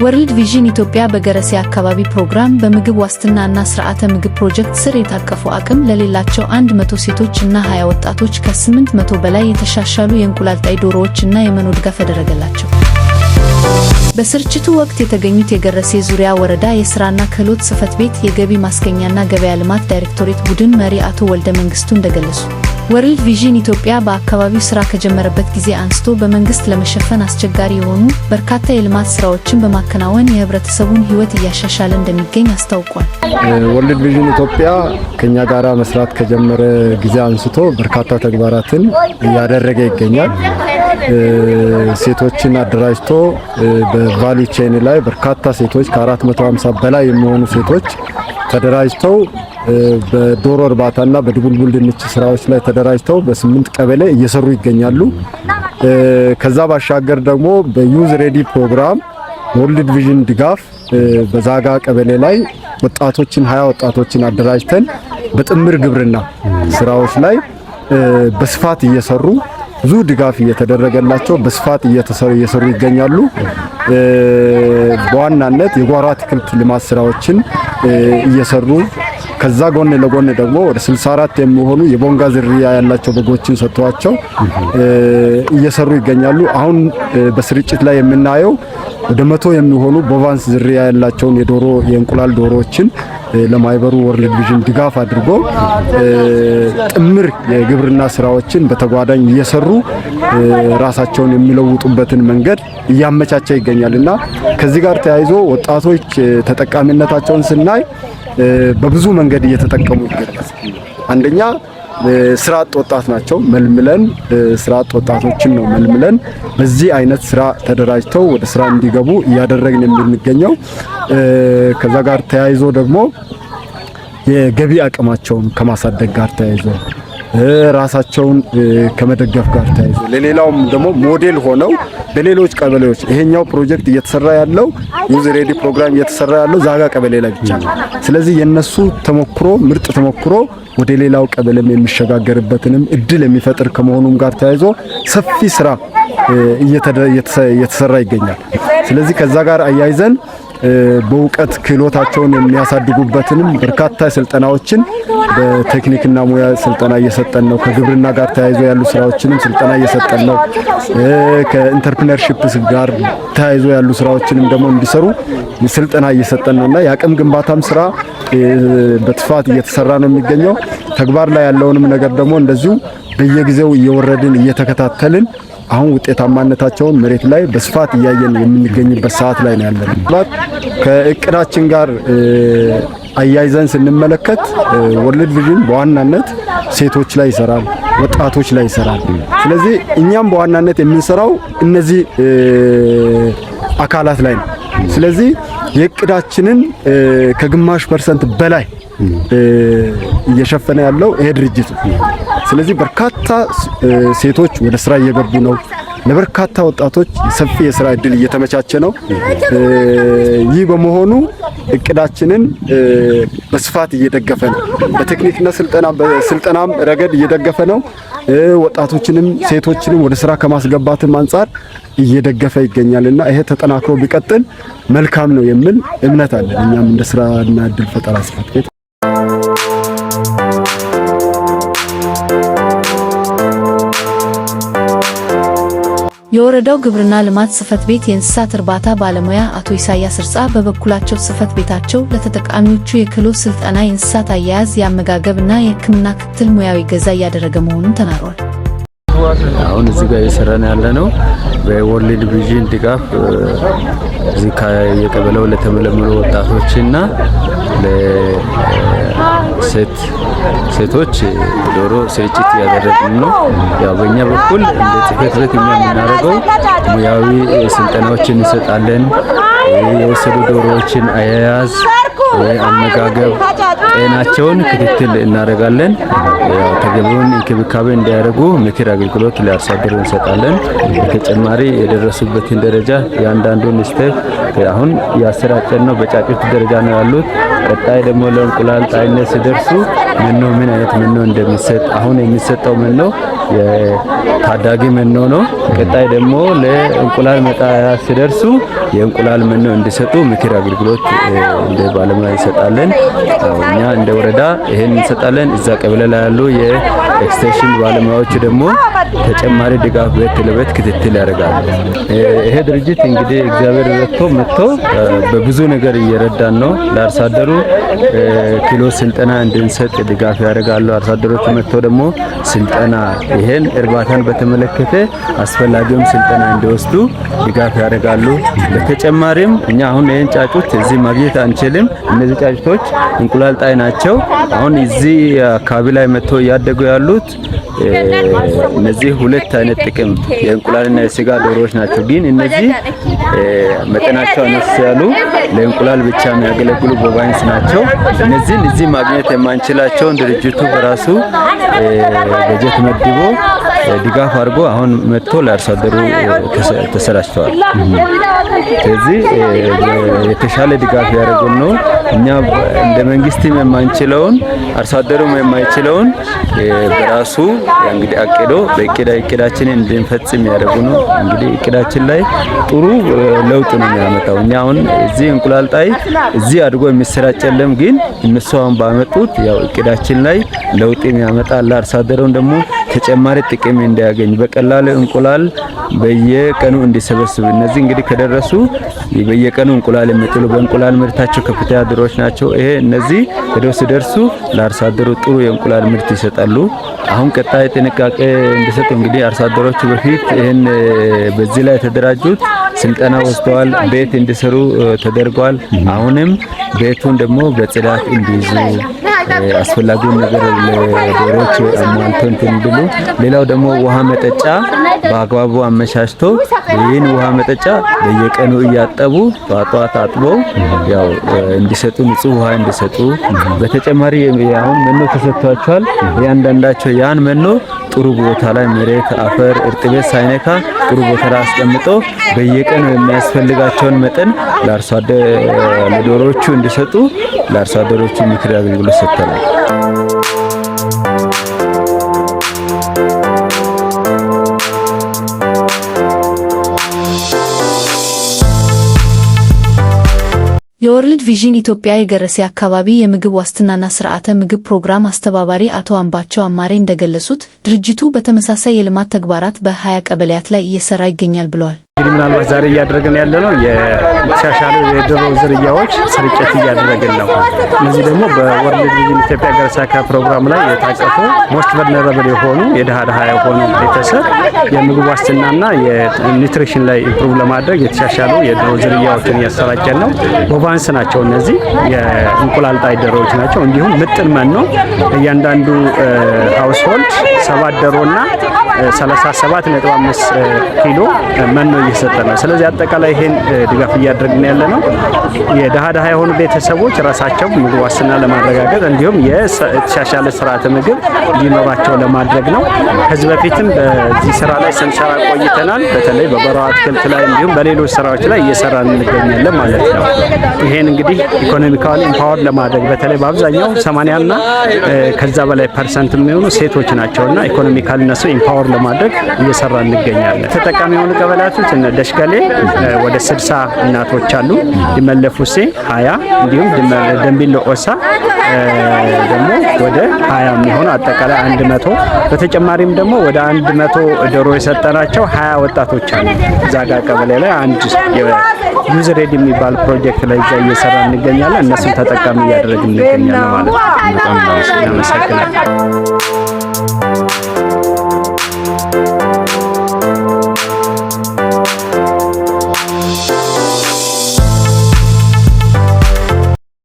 ወርልድ ቪዥን ኢትዮጵያ በገረሴ አካባቢ ፕሮግራም በምግብ ዋስትናና ስርዓተ ምግብ ፕሮጀክት ስር የታቀፉ አቅም ለሌላቸው 100 ሴቶች እና 20 ወጣቶች ከ800 በላይ የተሻሻሉ የእንቁላል ጣይ ዶሮዎች እና የመኖ ድጋፍ አደረገላቸው። በስርጭቱ ወቅት የተገኙት የገረሴ ዙሪያ ወረዳ የሥራና ክህሎት ጽሕፈት ቤት የገቢ ማስገኛና ገበያ ልማት ዳይሬክቶሬት ቡድን መሪ አቶ ወልደ መንግስቱ እንደገለጹ ወርልድ ቪዥን ኢትዮጵያ በአካባቢው ሥራ ከጀመረበት ጊዜ አንስቶ በመንግስት ለመሸፈን አስቸጋሪ የሆኑ በርካታ የልማት ሥራዎችን በማከናወን የህብረተሰቡን ህይወት እያሻሻለ እንደሚገኝ አስታውቋል። ወርልድ ቪዥን ኢትዮጵያ ከኛ ጋራ መስራት ከጀመረ ጊዜ አንስቶ በርካታ ተግባራትን እያደረገ ይገኛል። ሴቶችን አደራጅቶ በቫልዩ ቼን ላይ በርካታ ሴቶች ከ450 በላይ የሚሆኑ ሴቶች ተደራጅተው በዶሮ እርባታና በድቡልቡል ድንች ስራዎች ላይ ተደራጅተው በ8 ቀበሌ እየሰሩ ይገኛሉ። ከዛ ባሻገር ደግሞ በዩዝ ሬዲ ፕሮግራም ወርልድ ቪዥን ድጋፍ በዛጋ ቀበሌ ላይ ወጣቶችን 20 ወጣቶችን አደራጅተን በጥምር ግብርና ስራዎች ላይ በስፋት እየሰሩ ብዙ ድጋፍ እየተደረገላቸው በስፋት እየሰሩ ይገኛሉ። በዋናነት የጓሮ አትክልት ልማት ስራዎችን እየሰሩ ከዛ ጎን ለጎን ደግሞ ወደ 64 የሚሆኑ የቦንጋ ዝርያ ያላቸው በጎችን ሰጥቷቸው እየሰሩ ይገኛሉ። አሁን በስርጭት ላይ የምናየው ወደ 100 የሚሆኑ ቦቫንስ ዝርያ ያላቸውን የእንቁላል ዶሮዎችን ለማይበሩ ወርልድ ቪዥን ድጋፍ አድርጎ ጥምር የግብርና ስራዎችን በተጓዳኝ እየሰሩ ራሳቸውን የሚለውጡበትን መንገድ እያመቻቸ ይገኛልና ከዚህ ጋር ተያይዞ ወጣቶች ተጠቃሚነታቸውን ስናይ በብዙ መንገድ እየተጠቀሙ ይገኛል። አንደኛ ስራ አጥ ወጣት ናቸው። መልምለን ስራ አጥ ወጣቶችን ነው መልምለን በዚህ አይነት ስራ ተደራጅተው ወደ ስራ እንዲገቡ እያደረግን የምንገኘው። ከዛ ጋር ተያይዞ ደግሞ የገቢ አቅማቸውን ከማሳደግ ጋር ተያይዞ ራሳቸውን ከመደገፍ ጋር ተያይዞ ለሌላውም ደግሞ ሞዴል ሆነው በሌሎች ቀበሌዎች ይሄኛው ፕሮጀክት እየተሰራ ያለው ዩዝ ሬዲ ፕሮግራም እየተሰራ ያለው ዛጋ ቀበሌ ላይ ብቻ ነው። ስለዚህ የነሱ ተሞክሮ ምርጥ ተሞክሮ ወደ ሌላው ቀበሌም የሚሸጋገርበትንም እድል የሚፈጥር ከመሆኑም ጋር ተያይዞ ሰፊ ስራ እየተሰራ ይገኛል። ስለዚህ ከዛ ጋር አያይዘን በእውቀት ክህሎታቸውን የሚያሳድጉበትንም በርካታ ስልጠናዎችን በቴክኒክና ሙያ ስልጠና እየሰጠን ነው። ከግብርና ጋር ተያይዞ ያሉ ስራዎችንም ስልጠና እየሰጠን ነው። ከኢንተርፕረነርሺፕ ጋር ተያይዞ ያሉ ስራዎችንም ደግሞ እንዲሰሩ ስልጠና እየሰጠን ነውና የአቅም ግንባታም ስራ በትፋት እየተሰራ ነው የሚገኘው። ተግባር ላይ ያለውንም ነገር ደግሞ እንደዚሁ በየጊዜው እየወረድን እየተከታተልን አሁን ውጤታማነታቸውን መሬት ላይ በስፋት እያየን የምንገኝበት ሰዓት ላይ ነው ያለነው። ከእቅዳችን ጋር አያይዘን ስንመለከት ወርልድ ቪዥን በዋናነት ሴቶች ላይ ይሰራል፣ ወጣቶች ላይ ይሰራል። ስለዚህ እኛም በዋናነት የምንሰራው እነዚህ አካላት ላይ ነው። ስለዚህ የእቅዳችንን ከግማሽ % በላይ እየሸፈነ ያለው ይሄ ድርጅት ነው። ስለዚህ በርካታ ሴቶች ወደ ስራ እየገቡ ነው። ለበርካታ ወጣቶች ሰፊ የስራ እድል እየተመቻቸ ነው። ይህ በመሆኑ እቅዳችንን በስፋት እየደገፈ ነው። በቴክኒክና ስልጠናም ረገድ እየደገፈ ነው። ወጣቶችንም ሴቶችንም ወደ ስራ ከማስገባትም አንፃር እየደገፈ ይገኛልና ይሄ ተጠናክሮ ቢቀጥል መልካም ነው የሚል እምነት አለን። እኛም እንደ ስራና እድል ፈጠራ ጽሕፈት ቤት የወረዳው ግብርና ልማት ጽሕፈት ቤት የእንስሳት እርባታ ባለሙያ አቶ ኢሳያስ እርጻ በበኩላቸው ጽሕፈት ቤታቸው ለተጠቃሚዎቹ የክህሎት ስልጠና፣ የእንስሳት አያያዝ፣ የአመጋገብና የሕክምና ክትትል ሙያዊ ገዛ እያደረገ መሆኑን ተናግረዋል። አሁን እዚህ ጋር እየሰራን ያለነው በወርልድ ቪዥን ድጋፍ እዚህ ከየቀበሌው ለተመለመሉ ወጣቶችና ሴቶች ዶሮ ስርጭት ያደረግን ነው። ያው በእኛ በኩል እንደ ጽሕፈት ቤት የምናደርገው ሙያዊ ስልጠናዎችን እንሰጣለን። የወሰዱ ዶሮዎችን አያያዝ፣ አመጋገብ ጤናቸውን ክትትል እናደርጋለን። ያው ተገቢውን እንክብካቤ እንዲያደርጉ ምክር አገልግሎት ለአርሶ አደሩ እንሰጣለን። በተጨማሪ የደረሱበትን ደረጃ ያንዳንዱን ስቴፕ አሁን ያሰራጨን ነው። በጫጩት ደረጃ ነው ያሉት። ቀጣይ ደግሞ ለእንቁላል ጣይነት ሲደርሱ መኖ ምን አይነት መኖ እንደሚሰጥ አሁን የሚሰጠው መኖ የታዳጊ መኖ ነው። ቀጣይ ደግሞ ለእንቁላል መጣያ ሲደርሱ የእንቁላል መኖ እንዲሰጡ ምክር አገልግሎት እንደ ባለሙያ እንሰጣለን። እኛ እንደ ወረዳ ይሄን እንሰጣለን። እዛ ቀበሌ ላይ ያሉ የኤክስቴንሽን ባለሙያዎች ደግሞ ተጨማሪ ድጋፍ በት ለበት ክትትል ያደርጋሉ። ይሄ ድርጅት እንግዲህ እግዚአብሔር ረድቶ መጥቶ በብዙ ነገር እየረዳን ነው። ለአርሶ አደሩ ኪሎ ስልጠና እንድንሰጥ ድጋፍ ያደርጋሉ። አርሶ አደሮች መጥቶ ደግሞ ስልጠና ይሄን እርባታን በተመለከተ አስፈላጊውን ስልጠና እንዲወስዱ ድጋፍ ያደርጋሉ። በተጨማሪም እኛ አሁን ይሄን ጫጩት እዚህ ማግኘት አንችልም። እነዚህ ጫጩቶች እንቁላል ጣይ ናቸው። አሁን እዚህ አካባቢ ላይ መጥቶ እያደጉ ያሉት እነዚህ ሁለት አይነት ጥቅም የእንቁላልና የስጋ ዶሮዎች ናቸው። ግን እነዚህ መጠናቸው አነስ ያሉ ለእንቁላል ብቻ የሚያገለግሉ ቦቫይንስ ናቸው። እነዚህን እዚህ ማግኘት የማንችላቸውን ድርጅቱ በራሱ በጀት መድቦ ድጋፍ አድርጎ አሁን መጥቶ ለአርሶ አደሩ ተሰራጭተዋል። ስለዚህ የተሻለ ድጋፍ ያደርጉን ነው። እኛ እንደ መንግስትም የማንችለውን አርሶ አደሩም የማይችለውን በራሱ እንግዲህ አቅዶ በእቅዳችንን እንድንፈጽም ያደርጉ ነው። እንግዲህ እቅዳችን ላይ ጥሩ ለውጥ ነው የሚያመጣው። እኛ አሁን እዚህ እንቁላል ጣይ እዚህ አድጎ የሚሰራጨለም፣ ግን እነሱ አሁን ባመጡት ያው እቅዳችን ላይ ለውጥ የሚያመጣ ለአርሶ አደሩን ደግሞ ተጨማሪ ጥቅም እንዲያገኝ በቀላሉ እንቁላል በየቀኑ እንዲሰበስብ እነዚህ እንግዲህ ከደረሱ በየቀኑ እንቁላል የሚጥሉ በእንቁላል ምርታቸው ከፍተኛ ዶሮዎች ናቸው። ይሄ እነዚህ ወደው ሲደርሱ ለአርሶ አደሩ ጥሩ የእንቁላል ምርት ይሰጣሉ። አሁን ቀጣይ ጥንቃቄ እንዲሰጡ እንግዲህ አርሶ አደሮቹ በፊት ይሄን በዚህ ላይ የተደራጁት ስልጠና ወስደዋል። ቤት እንዲሰሩ ተደርጓል። አሁንም ቤቱን ደግሞ በጽዳት እንዲይዙ አስፈላጊውን ነገር ለዶሮዎች አሟልተው እንዲሉ፣ ሌላው ደግሞ ውሃ መጠጫ በአግባቡ አመቻችቶ ይህን ውሃ መጠጫ በየቀኑ እያጠቡ ጧጧት አጥበው ያው እንዲሰጡ ንጹህ ውሃ እንዲሰጡ። በተጨማሪ አሁን መኖ ተሰጥቷቸዋል። ያንዳንዳቸው ያን መኖ ጥሩ ቦታ ላይ መሬት፣ አፈር፣ እርጥበት ሳይነካ ጥሩ ቦታ ላይ አስቀምጦ በየቀኑ የሚያስፈልጋቸውን መጠን ለአርሶ አደር ለዶሮዎቹ እንዲሰጡ ለአርሶ አደሮቹ ምክር አገልግሎት ሰጥተናል። የወርልድ ቪዥን ኢትዮጵያ የገረሴ አካባቢ የምግብ ዋስትናና ስርዓተ ምግብ ፕሮግራም አስተባባሪ አቶ አምባቸው አማሬ እንደገለጹት ድርጅቱ በተመሳሳይ የልማት ተግባራት በ20 ቀበሌያት ላይ እየሰራ ይገኛል ብለዋል። እንግዲህ ምናልባት ዛሬ እያደረግን ያለነው የተሻሻሉ የዶሮ ዝርያዎች ስርጭት እያደረግን ነው። እነዚህ ደግሞ በወርልድ ቪዥን ኢትዮጵያ ገረሴ አካባቢ ፕሮግራም ላይ የታቀፉ ሞስት ቨልነራብል የሆኑ የድሃ የሆኑ ቤተሰብ የምግብ ዋስትናና የኒውትሪሽን ላይ ኢምፕሩቭ ለማድረግ የተሻሻሉ የዶሮ ዝርያዎችን እያሰራጨን ነው። ቦቫንስ ናቸው። እነዚህ የእንቁላል ጣይ ዶሮዎች ናቸው። እንዲሁም ምጥን መኖ እያንዳንዱ ሃውስሆልድ 7 ዶሮና 37.5 ኪሎ መኖ እየሰጠ ነው። ስለዚህ አጠቃላይ ይሄን ድጋፍ እያደረግን ያለ ነው። የድሃ የሆኑ ቤተሰቦች ራሳቸው ምግብ ዋስትና ለማረጋገጥ እንዲሁም የተሻሻለ ስርዓተ ምግብ እንዲኖራቸው ለማድረግ ነው። ከዚህ በፊትም በዚህ ስራ ላይ ስንሰራ ቆይተናል። በተለይ በበረሃ አትክልት ላይ እንዲሁም በሌሎች ስራዎች ላይ እየሰራን እንገኛለን ማለት ነው። ይሄን እንግዲህ ኢኮኖሚካሊ ኢምፓወር ለማድረግ በተለይ በአብዛኛው 80 እና ከዛ በላይ % የሚሆኑ ሴቶች ናቸውና ኢኮኖሚካሊ እነሱ ኢምፓወር ለማድረግ እየሰራ እንገኛለን። ተጠቃሚ የሆኑ ቀበሌያቶች እነ ደሽገሌ ወደ 60 እናቶች አሉ። ይመለፉሴ 20 እንዲሁም ደምቢሎ ኦሳ ደግሞ ወደ 20 የሚሆኑ አጠቃላይ 100። በተጨማሪም ደግሞ ወደ 100 ዶሮ የሰጠናቸው 20 ወጣቶች አሉ። ዛጋ ቀበሌ ላይ አንድ ዩዝ ሬዲ የሚባል ፕሮጀክት ላይ እየሰራ እንገኛለን። እነሱን ተጠቃሚ እያደረግን እንገኛለን ማለት ነው። በጣም እናመሰግናለን።